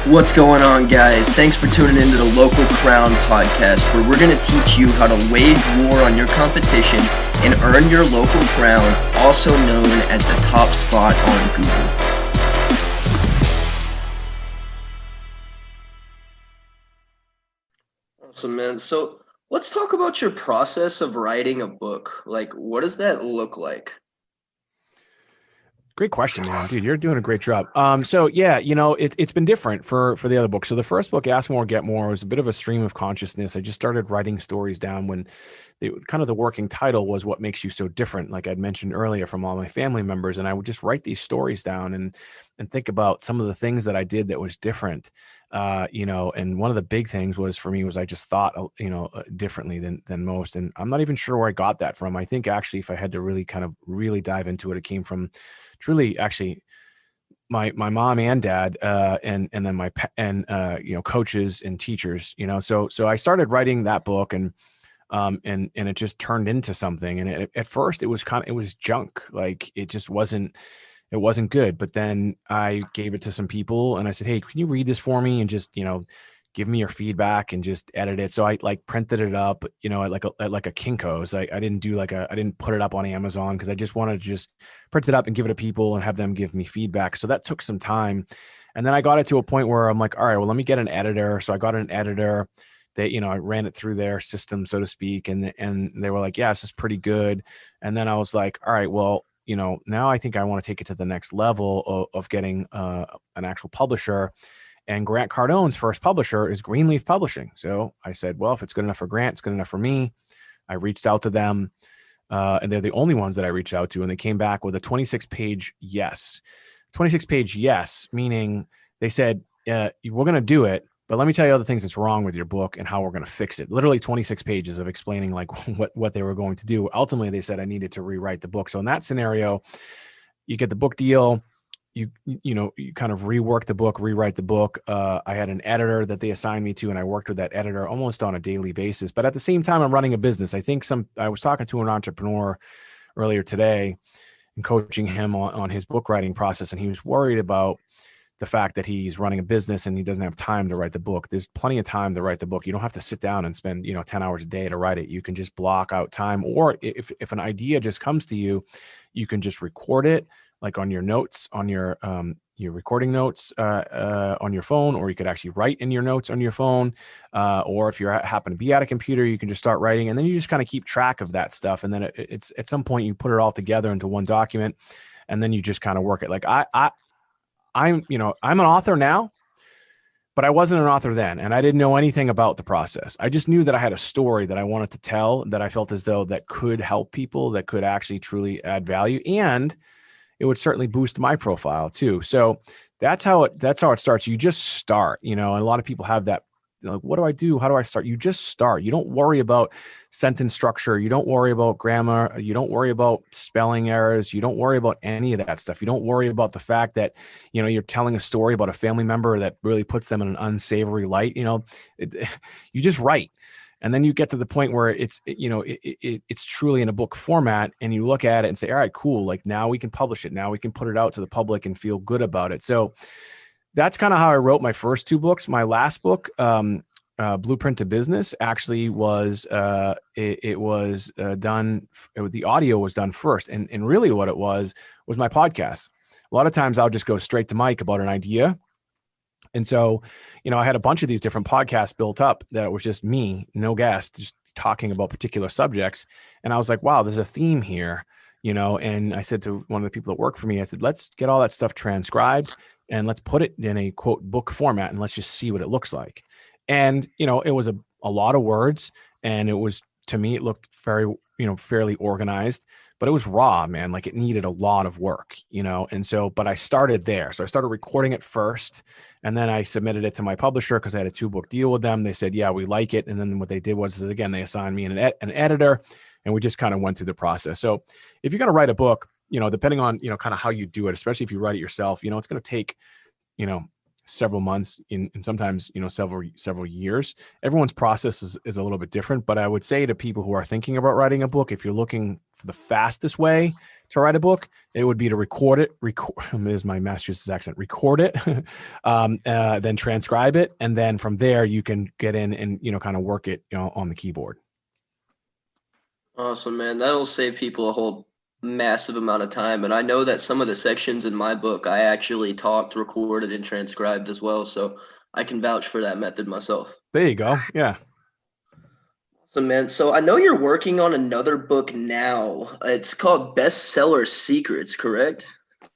What's going on, guys? Thanks for tuning into the Local Crown podcast, where we're going to teach you how to wage war on your competition and earn your local crown, also known as the top spot on Google. Awesome, man. So let's talk about your process of writing a book. Like, what does that look like? Great question, man. Dude, you're doing a great job. So yeah, it's been different for the other book. So the first book, Ask More, Get More, was a bit of a stream of consciousness. I just started writing stories down when the working title was What Makes You So Different, like I'd mentioned earlier, from all my family members. And I would just write these stories down and think about some of the things that I did that was different. And one of the big things for me was I just thought, differently than most. And I'm not even sure where I got that from. I think actually, if I had to really dive into it, it came from truly actually my mom and dad, and then coaches and teachers, so I started writing that book and it just turned into something. And at first it was junk. Like it wasn't good. But then I gave it to some people and I said, hey, can you read this for me? And just, give me your feedback and just edit it. So I printed it up, at like a Kinko's. I didn't put it up on Amazon because I just wanted to just print it up and give it to people and have them give me feedback. So that took some time. And then I got it to a point where I'm like, all right, well, let me get an editor. So I got an editor that, I ran it through their system, so to speak. And they were like, yeah, this is pretty good. And then I was like, all right, well, now I think I want to take it to the next level of getting an actual publisher. And Grant Cardone's first publisher is Greenleaf Publishing. So I said, well, if it's good enough for Grant, it's good enough for me. I reached out to them, and they're the only ones that I reached out to. And they came back with a 26-page yes. 26-page yes, meaning they said, we're going to do it, but let me tell you other things that's wrong with your book and how we're going to fix it. Literally 26 pages of explaining like what they were going to do. Ultimately, they said I needed to rewrite the book. So in that scenario, you get the book deal. You kind of rework the book, rewrite the book. I had an editor that they assigned me to, and I worked with that editor almost on a daily basis. But at the same time, I'm running a business. I was talking to an entrepreneur earlier today and coaching him on his book writing process. And he was worried about the fact that he's running a business and he doesn't have time to write the book. There's plenty of time to write the book. You don't have to sit down and spend, 10 hours a day to write it. You can just block out time. Or if an idea just comes to you, you can just record it, like on your notes, on your recording notes on your phone, or you could actually write in your notes on your phone. Or if you happen to be at a computer, you can just start writing, and then you just kind of keep track of that stuff. And then it's at some point you put it all together into one document, and then you just kind of work it. Like I'm an author now, but I wasn't an author then, and I didn't know anything about the process. I just knew that I had a story that I wanted to tell, that I felt as though that could help people, that could actually truly add value, and it would certainly boost my profile too. So that's how it starts. You just start, and a lot of people have that. Like, what do I do? How do I start? You just start. You don't worry about sentence structure. You don't worry about grammar. You don't worry about spelling errors. You don't worry about any of that stuff. You don't worry about the fact that, you're telling a story about a family member that really puts them in an unsavory light. You just write. And then you get to the point where it's truly in a book format, and you look at it and say, all right, cool. Like, now we can publish it. Now we can put it out to the public and feel good about it. So that's kind of how I wrote my first two books. My last book, Blueprint to Business, actually was done. The audio was done first. And really what it was my podcast. A lot of times I'll just go straight to Mike about an idea. And so, I had a bunch of these different podcasts built up that was just me, no guest, just talking about particular subjects. And I was like, wow, there's a theme here, and I said to one of the people that work for me, I said, let's get all that stuff transcribed and let's put it in a quote book format and let's just see what it looks like. And, it was a lot of words, and it was, to me, it looked very, fairly organized, but it was raw, man. Like, it needed a lot of work, and so, but I started there. So I started recording it first, and then I submitted it to my publisher because I had a 2-book deal with them. They said, yeah, we like it. And then what they did was, again, they assigned me an editor, and we just kind of went through the process. So if you're going to write a book, depending on, kind of how you do it, especially if you write it yourself, it's going to take, several months and sometimes, several years. Everyone's process is a little bit different, but I would say to people who are thinking about writing a book, if you're looking for the fastest way, to write a book. It would be to record it. There's my Massachusetts accent. Record it, then transcribe it, and then from there you can get in and kind of work it on the keyboard. Awesome, man. That'll save people a whole massive amount of time. And I know that some of the sections in my book I actually talked, recorded, and transcribed as well. So I can vouch for that method myself. There you go. Yeah. Awesome, man. So I know you're working on another book now. It's called Bestseller Secrets, correct?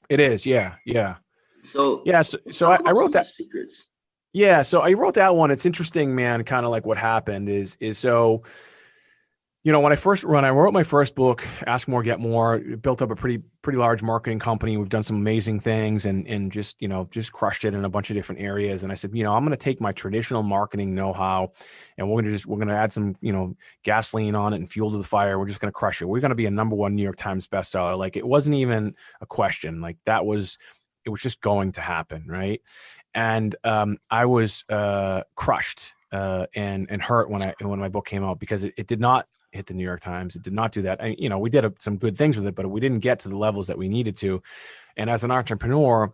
It is. Yeah. Yeah. So I wrote that. Secrets. Yeah. So I wrote that one. It's interesting, man. Kind of like what happened is so, when I wrote my first book, Ask More, Get More, built up a pretty large marketing company. We've done some amazing things and just crushed it in a bunch of different areas. And I said, I'm going to take my traditional marketing know-how and we're going to add some, gasoline on it and fuel to the fire. We're just going to crush it. We're going to be a #1 New York Times bestseller. Like, it wasn't even a question. Like, it was just going to happen. Right. And I was crushed and hurt when my book came out, because it did not hit the New York Times. It did not do that. We did some good things with it, but we didn't get to the levels that we needed to. And as an entrepreneur,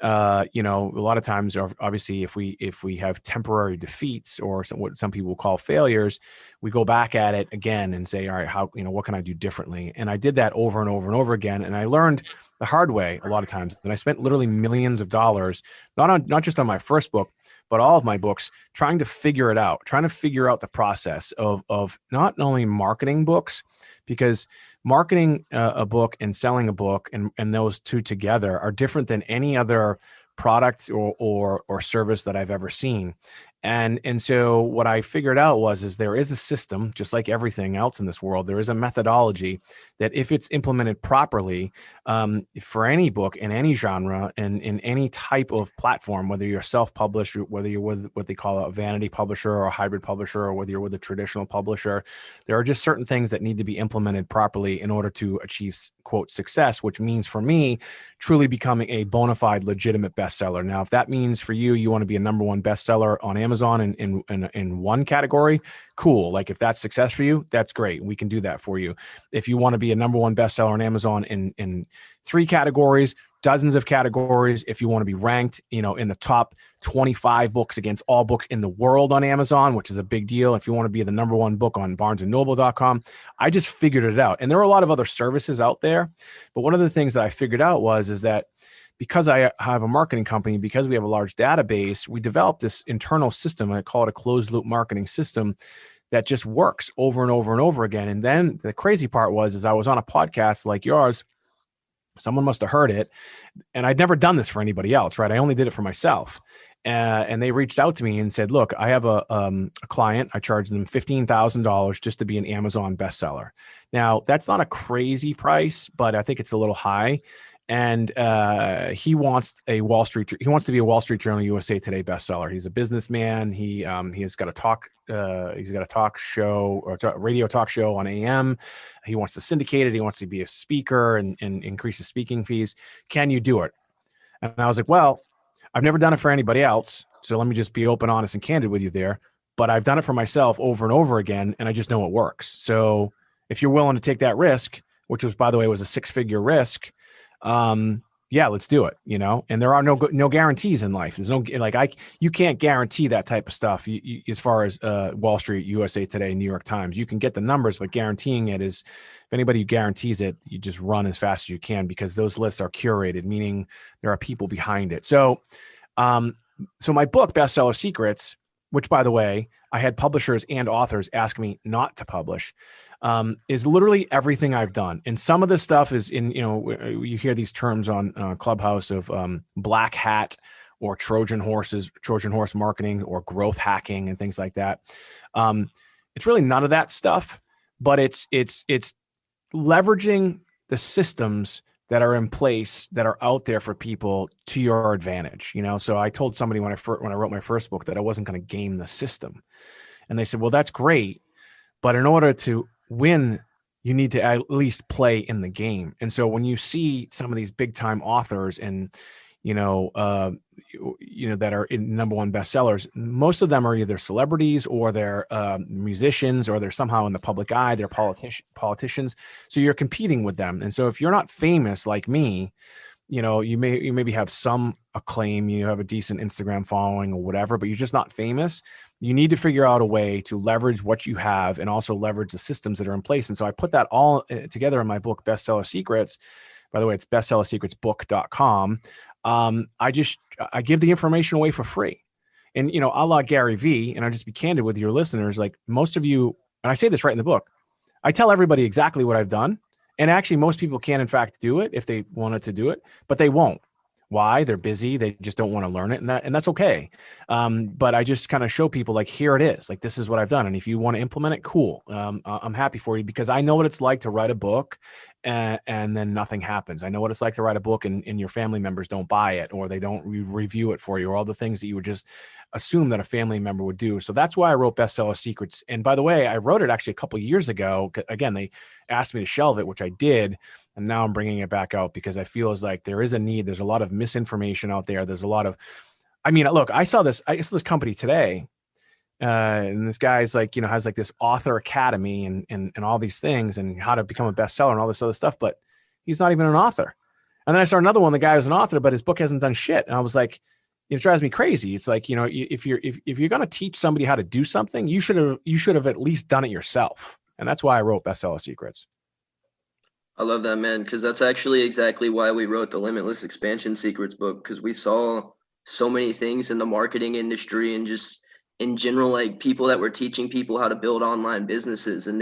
a lot of times, obviously, if we have temporary defeats or what some people call failures, we go back at it again and say, all right, how, what can I do differently? And I did that over and over and over again. And I learned the hard way a lot of times. And I spent literally millions of dollars, not just on my first book, but all of my books, trying to figure out the process of not only marketing books, because marketing a book and selling a book and those two together are different than any other product or service that I've ever seen. And so what I figured out is there is a system, just like everything else in this world. There is a methodology that, if it's implemented properly, for any book in any genre and in any type of platform, whether you're self-published, whether you're with what they call a vanity publisher or a hybrid publisher, or whether you're with a traditional publisher, there are just certain things that need to be implemented properly in order to achieve, quote, success, which means for me, truly becoming a bona fide, legitimate bestseller. Now, if that means for you want to be a #1 bestseller on Amazon in one category, cool. Like, if that's success for you, that's great. We can do that for you. If you want to be a #1 bestseller on Amazon in 3 categories, dozens of categories, if you want to be ranked, in the top 25 books against all books in the world on Amazon, which is a big deal. If you want to be the #1 book on barnesandnoble.com, I just figured it out. And there are a lot of other services out there. But one of the things that I figured out is that because I have a marketing company, because we have a large database, we developed this internal system. I call it a closed loop marketing system that just works over and over and over again. And then the crazy part is I was on a podcast like yours. Someone must have heard it. And I'd never done this for anybody else, right? I only did it for myself. And they reached out to me and said, look, I have a client. I charge them $15,000 just to be an Amazon bestseller. Now, that's not a crazy price, but I think it's a little high. And he wants to be a Wall Street Journal, USA Today bestseller. He's a businessman. He has got a talk show or radio talk show on AM. He wants to syndicate it. He wants to be a speaker and increase his speaking fees. Can you do it? And I was like, well, I've never done it for anybody else. So let me just be open, honest, and candid with you there. But I've done it for myself over and over again, and I just know it works. So if you're willing to take that risk, which was, by the way, was a 6-figure risk, yeah, let's do it, and there are no guarantees in life. There's you can't guarantee that type of stuff. As far as Wall Street, USA Today, New York Times, you can get the numbers, but guaranteeing it is, if anybody guarantees it, you just run as fast as you can, because those lists are curated, meaning there are people behind it. So my book, Bestseller Secrets, which, by the way, I had publishers and authors ask me not to publish, is literally everything I've done. And some of this stuff is you hear these terms on Clubhouse of black hat or Trojan horse marketing or growth hacking and things like that. It's really none of that stuff, but it's leveraging the systems that are in place, that are out there for people to your advantage. So I told somebody when I wrote my first book that I wasn't going to game the system. And they said, well, that's great, but in order to win, you need to at least play in the game. And so when you see some of these big time authors and, that are in #1 bestsellers, most of them are either celebrities or they're musicians, or they're somehow in the public eye. They're politicians. So you're competing with them. And so if you're not famous like me, you maybe have some acclaim, you have a decent Instagram following or whatever, but you're just not famous. You need to figure out a way to leverage what you have and also leverage the systems that are in place. And so I put that all together in my book, Bestseller Secrets. By the way, it's bestsellersecretsbook.com. I give the information away for free. And, a la Gary V, and I'll just be candid with your listeners, like most of you, and I say this right in the book, I tell everybody exactly what I've done. And actually, most people can, in fact, do it if they wanted to do it, but they won't. Why? They're busy. They just don't want to learn it. And that's okay. But I just kind of show people, like, here it is. Like, this is what I've done. And if you want to implement it, cool. I'm happy for you, because I know what it's like to write a book and then nothing happens. I know what it's like to write a book and your family members don't buy it, or they don't review it for you, or all the things that you would just assume that a family member would do. So that's why I wrote Bestseller Secrets. And by the way, I wrote it actually a couple of years ago. Again, they asked me to shelve it, which I did. And now I'm bringing it back out because I feel as like there is a need. There's a lot of misinformation out there. There's a lot of, look, I saw this company today. And this guy's like, has like this author academy and all these things and how to become a bestseller and all this other stuff, but he's not even an author. And then I saw another one, the guy was an author, but his book hasn't done shit. And I was like, it drives me crazy. It's like, if you're going to teach somebody how to do something, you should have at least done it yourself. And that's why I wrote Bestseller Secrets. I love that, man, because that's actually exactly why we wrote the Limitless Expansion Secrets book, because we saw so many things in the marketing industry and just in general, like people that were teaching people how to build online businesses. And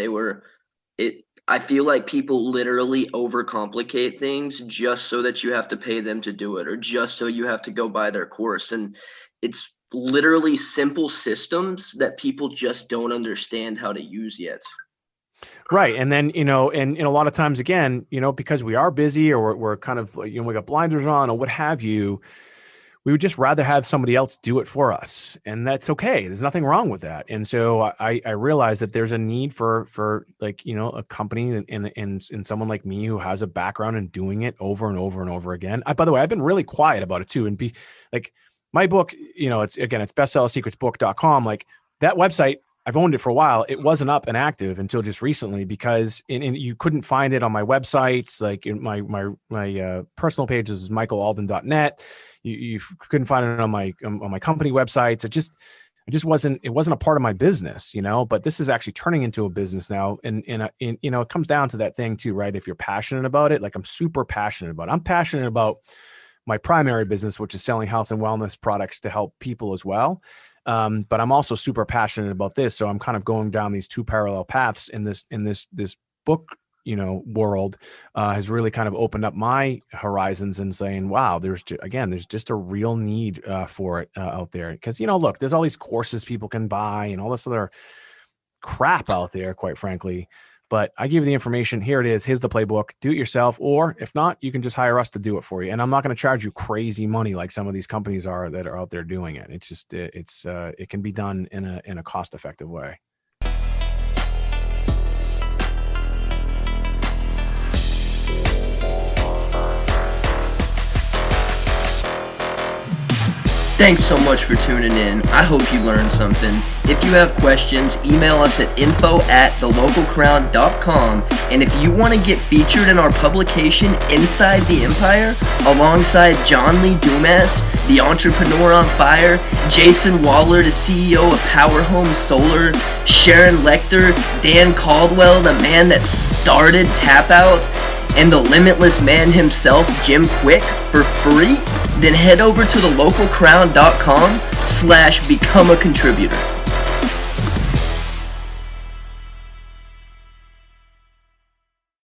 I feel like people literally overcomplicate things just so that you have to pay them to do it, or just so you have to go buy their course. And it's literally simple systems that people just don't understand how to use yet. Right. And then, and a lot of times, again, because we are busy, or we're kind of, we got blinders on or what have you, we would just rather have somebody else do it for us. And that's okay. There's nothing wrong with that. And so I realized that there's a need for like, a company and someone like me who has a background in doing it over and over and over again. By the way, I've been really quiet about it too. And be like my book, it's bestsellersecretsbook.com. Like that website, I've owned it for a while. It wasn't up and active until just recently because you couldn't find it on my websites. Like in my personal page is michaelalden.net. You couldn't find it on my company websites. It wasn't a part of my business, but this is actually turning into a business now. And it comes down to that thing too, right? If you're passionate about it, like I'm super passionate about it. I'm passionate about my primary business, which is selling health and wellness products to help people as well. But I'm also super passionate about this. So I'm kind of going down these two parallel paths in this book, world, has really kind of opened up my horizons and saying, wow, there's just a real need for it out there. Because, look, there's all these courses people can buy and all this other crap out there, quite frankly. But I give you the information. Here it is. Here's the playbook. Do it yourself. Or if not, you can just hire us to do it for you. And I'm not going to charge you crazy money like some of these companies are that are out there doing it. It's just, it can be done in a cost-effective way. Thanks so much for tuning in. I hope you learned something. If you have questions, email us at info@thelocalcrown.com. And if you want to get featured in our publication, Inside the Empire, alongside John Lee Dumas, the entrepreneur on fire, Jayson Waller, the CEO of Power Home Solar, Sharon Lechter, Dan Caldwell, the man that started Tap Out, and the Limitless man himself, Jim Kwik, for free, then head over to thelocalcrown.com/become a contributor.